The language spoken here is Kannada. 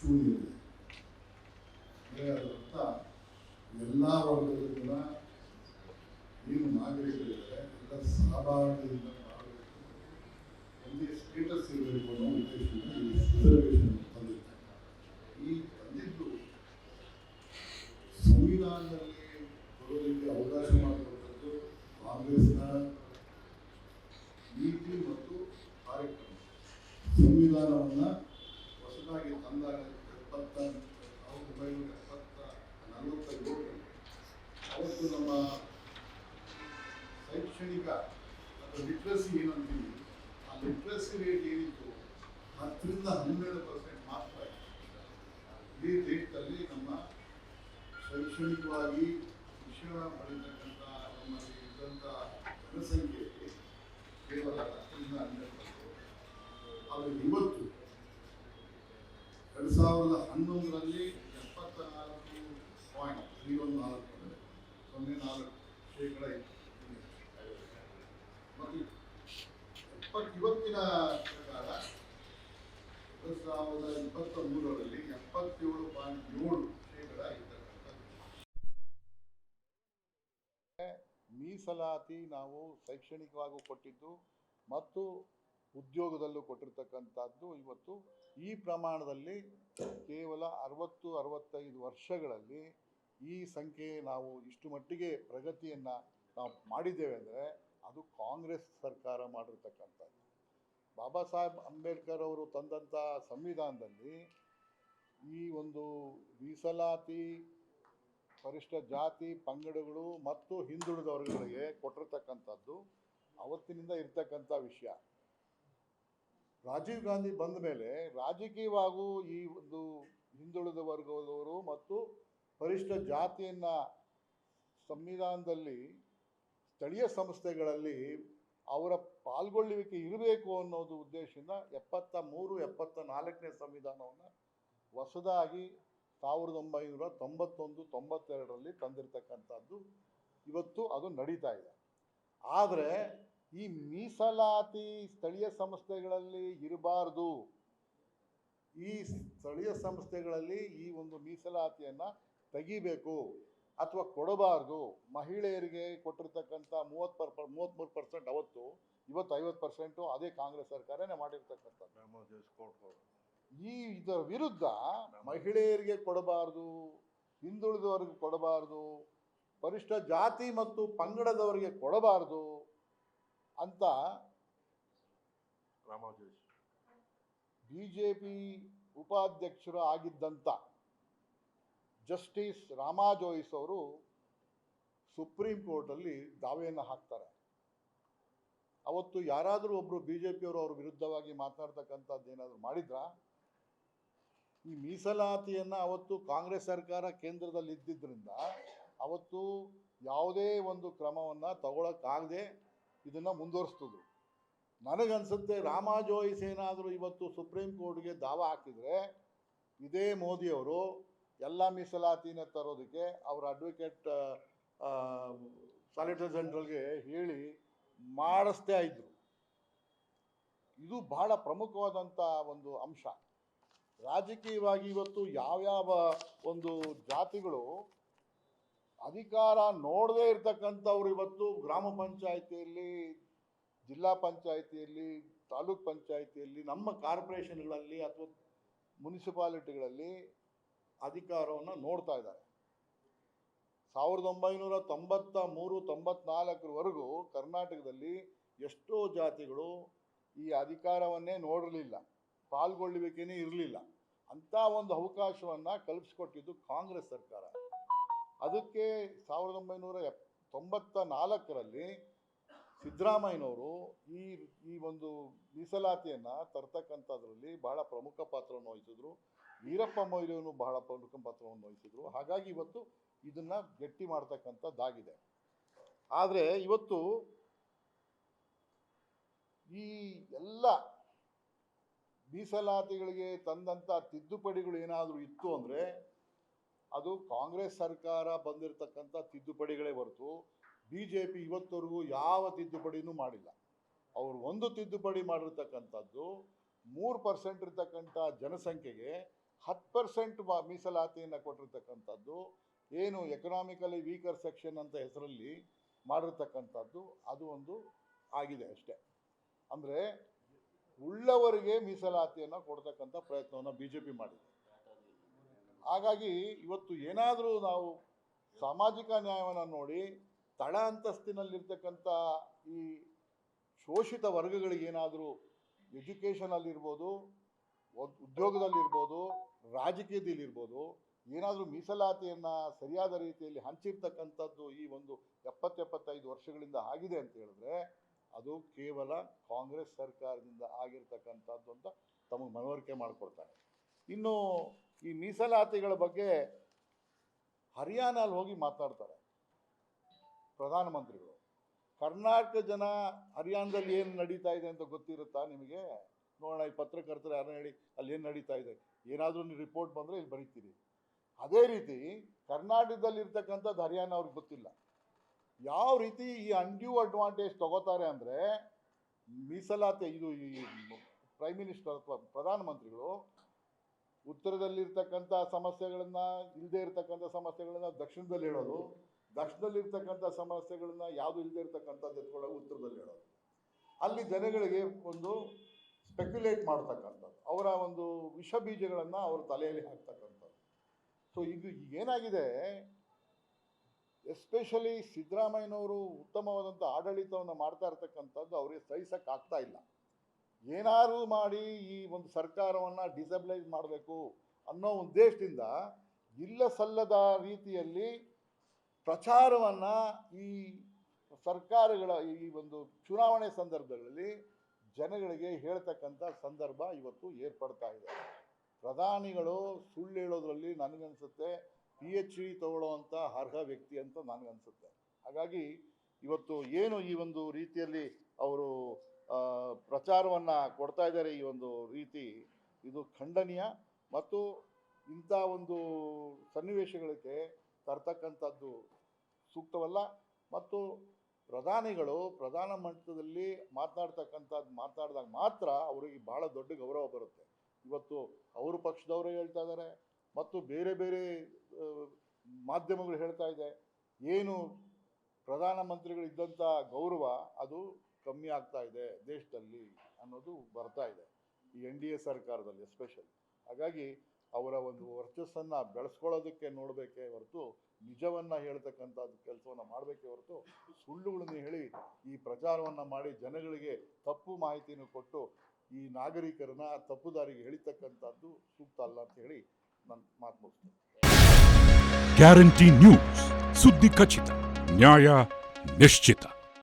ಶೂನ್ಯವಿದೆ. ಅಂದರೆ ಅದರರ್ಥ ಎಲ್ಲ ವರ್ಗದ ಕೂಡ ಏನು ನಾಗರಿಕರಿದ್ದಾರೆ ಎಲ್ಲ ಸಹಭಾಗಿಯಿಂದ ಮಾಡಬೇಕು, ಒಂದೇ ಸ್ಟೇಟಸ್ ಇರಬೇಕು ಅನ್ನೋ ಉದ್ದೇಶದಿಂದ ಈ ರಿಸರ್ವೇಷನ್ ತಂದಿದ್ದಾರೆ. ಈ ತಂದಿದ್ದು ಸಂವಿಧಾನದಲ್ಲಿ ಬರೋದಕ್ಕೆ ಅವಕಾಶ ಮಾಡಿಕೊಟ್ಟದ್ದು ಕಾಂಗ್ರೆಸ್ನ ನೀತಿ ಮತ್ತು ಕಾರ್ಯಕ್ರಮ. ಸಂವಿಧಾನವನ್ನು ಹೊಸದಾಗಿ ತಂದಾಗ 1947 ಅವತ್ತು ನಮ್ಮ ಶೈಕ್ಷಣಿಕ ಅಥವಾ ಲಿಟ್ರಸಿ ಏನಂತೀವಿ, ಆ ಲಿಟ್ರಸಿ ರೇಟ್ ಏನಿತ್ತು 10ರಿಂದ 12% ಮಾತ್ರ ಇತ್ತು. ಇಡೀ ದೇಶದಲ್ಲಿ ನಮ್ಮ ಶೈಕ್ಷಣಿಕವಾಗಿ ಶಿಕ್ಷಣ ಪಡೆಯತಕ್ಕಂಥ ನಮ್ಮಲ್ಲಿ ಇದ್ದಂಥ ಜನಸಂಖ್ಯೆಯಲ್ಲಿ ಕೇವಲ 10ರಿಂದ 12%. ಆದರೆ ಇವತ್ತು 2011ರಲ್ಲಿ 74.04% ಇತ್ತು. ಮತ್ತು ಇವತ್ತಿನ ಪ್ರಕಾರ 2023ರಲ್ಲಿ 77.7% ಇರ್ತಕ್ಕಂಥದ್ದು. ಮೀಸಲಾತಿ ನಾವು ಶೈಕ್ಷಣಿಕವಾಗೂ ಕೊಟ್ಟಿದ್ದು ಮತ್ತು ಉದ್ಯೋಗದಲ್ಲೂ ಕೊಟ್ಟಿರ್ತಕ್ಕಂಥದ್ದು ಇವತ್ತು ಈ ಪ್ರಮಾಣದಲ್ಲಿ ಕೇವಲ 60-65 ವರ್ಷಗಳಲ್ಲಿ ಈ ಸಂಖ್ಯೆ ನಾವು ಇಷ್ಟು ಮಟ್ಟಿಗೆ ಪ್ರಗತಿಯನ್ನು ನಾವು ಮಾಡಿದ್ದೇವೆ ಅಂದರೆ ಅದು ಕಾಂಗ್ರೆಸ್ ಸರ್ಕಾರ ಮಾಡಿರ್ತಕ್ಕಂಥದ್ದು. ಬಾಬಾ ಸಾಹೇಬ್ ಅಂಬೇಡ್ಕರ್ ಅವರು ತಂದಂಥ ಸಂವಿಧಾನದಲ್ಲಿ ಈ ಒಂದು ಮೀಸಲಾತಿ ಪರಿಷ್ಠ ಜಾತಿ ಪಂಗಡಗಳು ಮತ್ತು ಹಿಂದುಳಿದ ವರ್ಗಗಳಿಗೆ ಕೊಟ್ಟಿರ್ತಕ್ಕಂಥದ್ದು ಅವತ್ತಿನಿಂದ ಇರ್ತಕ್ಕಂಥ ವಿಷಯ. ರಾಜೀವ್ ಗಾಂಧಿ ಬಂದ ಮೇಲೆ ರಾಜಕೀಯವಾಗೂ ಈ ಒಂದು ಹಿಂದುಳಿದ ವರ್ಗದವರು ಮತ್ತು ಪರಿಷ್ಠ ಜಾತಿಯನ್ನು ಸಂವಿಧಾನದಲ್ಲಿ ಸ್ಥಳೀಯ ಸಂಸ್ಥೆಗಳಲ್ಲಿ ಅವರ ಪಾಲ್ಗೊಳ್ಳುವಿಕೆ ಇರಬೇಕು ಅನ್ನೋದು ಉದ್ದೇಶದಿಂದ 73-74ನೇ ಸಂವಿಧಾನವನ್ನು ಹೊಸದಾಗಿ 1991-92ರಲ್ಲಿ ತಂದಿರತಕ್ಕಂಥದ್ದು ಇವತ್ತು ಅದು ನಡೀತಾ ಇದೆ. ಆದರೆ ಈ ಮೀಸಲಾತಿ ಸ್ಥಳೀಯ ಸಂಸ್ಥೆಗಳಲ್ಲಿ ಇರಬಾರ್ದು, ಈ ಸ್ಥಳೀಯ ಸಂಸ್ಥೆಗಳಲ್ಲಿ ಈ ಒಂದು ಮೀಸಲಾತಿಯನ್ನು ತೆಗಿಬೇಕು ಅಥವಾ ಕೊಡಬಾರ್ದು. ಮಹಿಳೆಯರಿಗೆ ಕೊಟ್ಟಿರ್ತಕ್ಕಂಥ 33% ಅವತ್ತು, ಇವತ್ತು 50% ಅದೇ ಕಾಂಗ್ರೆಸ್ ಸರ್ಕಾರನೇ ಮಾಡಿರ್ತಕ್ಕಂಥದ್ದು. ಇದರ ವಿರುದ್ಧ ಮಹಿಳೆಯರಿಗೆ ಕೊಡಬಾರ್ದು, ಹಿಂದುಳಿದವರಿಗೆ ಕೊಡಬಾರ್ದು, ಪರಿಷ್ಠ ಜಾತಿ ಮತ್ತು ಪಂಗಡದವರಿಗೆ ಕೊಡಬಾರ್ದು ಅಂತ ಬಿಜೆಪಿ ಉಪಾಧ್ಯಕ್ಷರು ಆಗಿದ್ದಂಥ ಜಸ್ಟಿಸ್ ರಾಮಾ ಜೋಯಿಸ್ ಅವರು ಸುಪ್ರೀಂ ಕೋರ್ಟಲ್ಲಿ ದಾವೆಯನ್ನು ಹಾಕ್ತಾರೆ. ಅವತ್ತು ಯಾರಾದರೂ ಒಬ್ಬರು ಬಿಜೆಪಿಯವರು ಅವ್ರ ವಿರುದ್ಧವಾಗಿ ಮಾತನಾಡ್ತಕ್ಕಂಥದ್ದು ಏನಾದರೂ ಮಾಡಿದ್ರಾ? ಈ ಮೀಸಲಾತಿಯನ್ನು ಅವತ್ತು ಕಾಂಗ್ರೆಸ್ ಸರ್ಕಾರ ಕೇಂದ್ರದಲ್ಲಿ ಇದ್ದಿದ್ದರಿಂದ ಅವತ್ತು ಯಾವುದೇ ಒಂದು ಕ್ರಮವನ್ನು ತಗೊಳಕ್ಕಾಗದೆ ಇದನ್ನು ಮುಂದುವರಿಸ್ತಿದ್ರು. ನನಗನ್ಸುತ್ತೆ ರಾಮಾ ಜೋಯಿಸ್ ಏನಾದರೂ ಇವತ್ತು ಸುಪ್ರೀಂ ಕೋರ್ಟ್ಗೆ ದಾವಾ ಹಾಕಿದರೆ ಇದೇ ಮೋದಿಯವರು ಎಲ್ಲ ಮೀಸಲಾತಿನ ತರೋದಕ್ಕೆ ಅವರ ಅಡ್ವೊಕೇಟ್ ಸಾಲಿಸಿಟರ್ ಜನರಲ್ಗೆ ಹೇಳಿ ಮಾಡಿಸ್ತಾ ಇದ್ರು. ಇದು ಬಹಳ ಪ್ರಮುಖವಾದಂಥ ಒಂದು ಅಂಶ. ರಾಜಕೀಯವಾಗಿ ಇವತ್ತು ಯಾವ್ಯಾವ ಒಂದು ಜಾತಿಗಳು ಅಧಿಕಾರ ನೋಡದೇ ಇರ್ತಕ್ಕಂಥವ್ರು ಇವತ್ತು ಗ್ರಾಮ ಪಂಚಾಯಿತಿಯಲ್ಲಿ, ಜಿಲ್ಲಾ ಪಂಚಾಯಿತಿಯಲ್ಲಿ, ತಾಲೂಕ್ ಪಂಚಾಯಿತಿಯಲ್ಲಿ, ನಮ್ಮ ಕಾರ್ಪೊರೇಷನ್ಗಳಲ್ಲಿ ಅಥವಾ ಮುನ್ಸಿಪಾಲಿಟಿಗಳಲ್ಲಿ ಅಧಿಕಾರವನ್ನು ನೋಡ್ತಾ ಇದ್ದಾರೆ. 1993-94ವರೆಗೂ ಕರ್ನಾಟಕದಲ್ಲಿ ಎಷ್ಟೋ ಜಾತಿಗಳು ಈ ಅಧಿಕಾರವನ್ನೇ ನೋಡಿರಲಿಲ್ಲ, ಪಾಲ್ಗೊಳ್ಳುವಿಕೆನೇ ಇರಲಿಲ್ಲ. ಅಂಥ ಒಂದು ಅವಕಾಶವನ್ನು ಕಲ್ಪಿಸ್ಕೊಟ್ಟಿದ್ದು ಕಾಂಗ್ರೆಸ್ ಸರ್ಕಾರ. ಅದಕ್ಕೆ 1994ರಲ್ಲಿ ಸಿದ್ದರಾಮಯ್ಯನವರು ಈ ಒಂದು ಮೀಸಲಾತಿಯನ್ನು ತರ್ತಕ್ಕಂಥದ್ರಲ್ಲಿ ಬಹಳ ಪ್ರಮುಖ ಪಾತ್ರವನ್ನು ವಹಿಸಿದ್ರು. ವೀರಪ್ಪ ಮೊಯ್ಲಿಯವರು ಬಹಳ ಪ್ರಮುಖ ಪಾತ್ರವನ್ನು ವಹಿಸಿದ್ರು. ಹಾಗಾಗಿ ಇವತ್ತು ಇದನ್ನು ಗಟ್ಟಿ ಮಾಡ್ತಕ್ಕಂಥದ್ದಾಗಿದೆ. ಆದರೆ ಇವತ್ತು ಈ ಎಲ್ಲ ಮೀಸಲಾತಿಗಳಿಗೆ ತಂದಂಥ ತಿದ್ದುಪಡಿಗಳು ಏನಾದರೂ ಇತ್ತು ಅಂದರೆ ಅದು ಕಾಂಗ್ರೆಸ್ ಸರ್ಕಾರ ಬಂದಿರತಕ್ಕಂಥ ತಿದ್ದುಪಡಿಗಳೇ ಹೊರತು BJP ಇವತ್ತವರೆಗೂ ಯಾವ ತಿದ್ದುಪಡಿನೂ ಮಾಡಿಲ್ಲ. ಅವರು ಒಂದು ತಿದ್ದುಪಡಿ ಮಾಡಿರ್ತಕ್ಕಂಥದ್ದು 3% ಇರ್ತಕ್ಕಂಥ ಜನಸಂಖ್ಯೆಗೆ 10% ಮೀಸಲಾತಿಯನ್ನು ಕೊಟ್ಟಿರ್ತಕ್ಕಂಥದ್ದು, ಏನು ಎಕನಾಮಿಕಲಿ ವೀಕರ್ ಸೆಕ್ಷನ್ ಅಂತ ಹೆಸರಲ್ಲಿ ಮಾಡಿರ್ತಕ್ಕಂಥದ್ದು, ಅದು ಒಂದು ಆಗಿದೆ ಅಷ್ಟೇ. ಅಂದರೆ ಉಳ್ಳವರಿಗೆ ಮೀಸಲಾತಿಯನ್ನು ಕೊಡ್ತಕ್ಕಂಥ ಪ್ರಯತ್ನವನ್ನು BJP ಮಾಡಿದೆ. ಹಾಗಾಗಿ ಇವತ್ತು ಏನಾದರೂ ನಾವು ಸಾಮಾಜಿಕ ನ್ಯಾಯವನ್ನು ನೋಡಿ ತಳ ಅಂತಸ್ತಿನಲ್ಲಿರ್ತಕ್ಕಂಥ ಈ ಶೋಷಿತ ವರ್ಗಗಳಿಗೆ ಏನಾದರೂ ಎಜುಕೇಷನಲ್ಲಿರ್ಬೋದು, ಉದ್ಯೋಗದಲ್ಲಿರ್ಬೋದು, ರಾಜಕೀಯದಲ್ಲಿರ್ಬೋದು ಏನಾದರೂ ಮೀಸಲಾತಿಯನ್ನು ಸರಿಯಾದ ರೀತಿಯಲ್ಲಿ ಹಂಚಿರ್ತಕ್ಕಂಥದ್ದು ಈ ಒಂದು 70-75 ವರ್ಷಗಳಿಂದ ಆಗಿದೆ ಅಂತ ಹೇಳಿದ್ರೆ ಅದು ಕೇವಲ ಕಾಂಗ್ರೆಸ್ ಸರ್ಕಾರದಿಂದ ಆಗಿರ್ತಕ್ಕಂಥದ್ದು ಅಂತ ತಮಗೆ ಮನವರಿಕೆ ಮಾಡಿಕೊಡ್ತಾರೆ. ಇನ್ನು ಈ ಮೀಸಲಾತಿಗಳ ಬಗ್ಗೆ ಹರಿಯಾಣಲ್ಲಿ ಹೋಗಿ ಮಾತನಾಡ್ತಾರೆ ಪ್ರಧಾನಮಂತ್ರಿಗಳು. ಕರ್ನಾಟಕ ಜನ ಹರಿಯಾಣದಲ್ಲಿ ಏನು ನಡೀತಾ ಇದೆ ಅಂತ ಗೊತ್ತಿರುತ್ತಾ ನಿಮಗೆ? ನೋಡೋಣ, ಈ ಪತ್ರಕರ್ತರು ಯಾರು ಹೇಳಿ ಅಲ್ಲಿ ಏನು ನಡೀತಾ ಇದೆ, ಏನಾದರೂ ನೀವು ರಿಪೋರ್ಟ್ ಬಂದರೆ ಇಲ್ಲಿ ಬರೀತೀರಿ. ಅದೇ ರೀತಿ ಕರ್ನಾಟಕದಲ್ಲಿರ್ತಕ್ಕಂಥದ್ದು ಹರಿಯಾಣ ಅವ್ರಿಗೆ ಗೊತ್ತಿಲ್ಲ. ಯಾವ ರೀತಿ ಈ ಅನ್ಡ್ಯೂ ಅಡ್ವಾಂಟೇಜ್ ತಗೋತಾರೆ ಅಂದರೆ, ಮೀಸಲಾತಿ ಇದು ಈ ಪ್ರೈಮ್ ಮಿನಿಸ್ಟರ್ ಅಥವಾ ಪ್ರಧಾನಮಂತ್ರಿಗಳು ಉತ್ತರದಲ್ಲಿರ್ತಕ್ಕಂಥ ಸಮಸ್ಯೆಗಳನ್ನು, ಇಲ್ಲದೆ ಇರ್ತಕ್ಕಂಥ ಸಮಸ್ಯೆಗಳನ್ನು ದಕ್ಷಿಣದಲ್ಲಿ ಹೇಳೋದು, ದಕ್ಷಿಣದಲ್ಲಿರ್ತಕ್ಕಂಥ ಸಮಸ್ಯೆಗಳನ್ನ ಯಾವುದು ಇಲ್ಲದೆ ಇರ್ತಕ್ಕಂಥದ್ದು ಎತ್ಕೊಳ್ಳೋದು ಉತ್ತರದಲ್ಲಿ ಹೇಳೋದು, ಅಲ್ಲಿ ಜನಗಳಿಗೆ ಒಂದು ಸ್ಪೆಕ್ಯುಲೇಟ್ ಮಾಡ್ತಕ್ಕಂಥದ್ದು, ಅವರ ಒಂದು ವಿಷ ಬೀಜಗಳನ್ನು ಅವ್ರ ತಲೆಯಲ್ಲಿ ಹಾಕ್ತಕ್ಕಂಥದ್ದು. ಸೊ ಇದು ಏನಾಗಿದೆ, ಎಸ್ಪೆಷಲಿ ಸಿದ್ದರಾಮಯ್ಯನವರು ಉತ್ತಮವಾದಂಥ ಆಡಳಿತವನ್ನು ಮಾಡ್ತಾ ಇರ್ತಕ್ಕಂಥದ್ದು ಅವರಿಗೆ ಸಹಿಸೋಕ್ಕಾಗ್ತಾ ಇಲ್ಲ. ಏನಾದರೂ ಮಾಡಿ ಈ ಒಂದು ಸರ್ಕಾರವನ್ನು ಡಿಸೆಬಿಲೈಸ್ ಮಾಡಬೇಕು ಅನ್ನೋ ಉದ್ದೇಶದಿಂದ ಇಲ್ಲ ಸಲ್ಲದ ರೀತಿಯಲ್ಲಿ ಪ್ರಚಾರವನ್ನು ಈ ಸರ್ಕಾರಗಳ ಈ ಒಂದು ಚುನಾವಣೆ ಸಂದರ್ಭಗಳಲ್ಲಿ ಜನಗಳಿಗೆ ಹೇಳ್ತಕ್ಕಂಥ ಸಂದರ್ಭ ಇವತ್ತು ಏರ್ಪಡ್ತಾ ಇದೆ. ಪ್ರಧಾನಿಗಳು ಸುಳ್ಳು ಹೇಳೋದ್ರಲ್ಲಿ ನನಗನ್ಸುತ್ತೆ PhD ತಗೊಳ್ಳೋವಂಥ ಅರ್ಹ ವ್ಯಕ್ತಿ ಅಂತ ನನಗನ್ಸುತ್ತೆ. ಹಾಗಾಗಿ ಇವತ್ತು ಏನು ಈ ಒಂದು ರೀತಿಯಲ್ಲಿ ಅವರು ಪ್ರಚಾರವನ್ನು ಕೊಡ್ತಾ ಇದ್ದಾರೆ, ಈ ಒಂದು ರೀತಿ ಇದು ಖಂಡನೀಯ ಮತ್ತು ಇಂಥ ಒಂದು ಸನ್ನಿವೇಶಗಳಿಗೆ ತರ್ತಕ್ಕಂಥದ್ದು ಸೂಕ್ತವಲ್ಲ. ಮತ್ತು ಪ್ರಧಾನಿಗಳು ಪ್ರಧಾನ ಮಟ್ಟದಲ್ಲಿ ಮಾತನಾಡಿದಾಗ ಮಾತ್ರ ಅವರಿಗೆ ಭಾಳ ದೊಡ್ಡ ಗೌರವ ಬರುತ್ತೆ. ಇವತ್ತು ಅವರು ಪಕ್ಷದವರೇ ಹೇಳ್ತಾ ಇದ್ದಾರೆ ಮತ್ತು ಬೇರೆ ಬೇರೆ ಮಾಧ್ಯಮಗಳು ಹೇಳ್ತಾ ಇದೆ, ಏನು ಪ್ರಧಾನಮಂತ್ರಿಗಳು ಇದ್ದಂಥ ಗೌರವ ಅದು ಕಮ್ಮಿ ಆಗ್ತಾ ಇದೆ ದೇಶದಲ್ಲಿ ಅನ್ನೋದು ಬರ್ತಾ ಇದೆ ಈ NDA ಸರ್ಕಾರದಲ್ಲಿ ಎಸ್ಪೆಷಲಿ. ಹಾಗಾಗಿ ಅವರ ಒಂದು ವರ್ಚಸ್ಸನ್ನು ಬೆಳೆಸ್ಕೊಳ್ಳೋದಕ್ಕೆ ನೋಡಬೇಕೇ ಹೊರತು ನಿಜವನ್ನು ಹೇಳ್ತಕ್ಕಂಥದ್ದು ಕೆಲಸವನ್ನು ಮಾಡಬೇಕೇ ಹೊರತು ಸುಳ್ಳುಗಳನ್ನು ಹೇಳಿ ಈ ಪ್ರಚಾರವನ್ನು ಮಾಡಿ ಜನಗಳಿಗೆ ತಪ್ಪು ಮಾಹಿತಿಯನ್ನು ಕೊಟ್ಟು ಈ ನಾಗರಿಕರನ್ನ ತಪ್ಪು ದಾರಿಗೆ ಎಳಿತಕ್ಕಂಥದ್ದು ಸೂಕ್ತ ಅಲ್ಲ ಅಂತ ಹೇಳಿ ನಾನು ಮಾತು ಮುಗಿಸ್ತೇನೆ. ಗ್ಯಾರಂಟಿ ನ್ಯೂಸ್, ಸುದ್ದಿ ಖಚಿತ, ನ್ಯಾಯ ನಿಶ್ಚಿತ.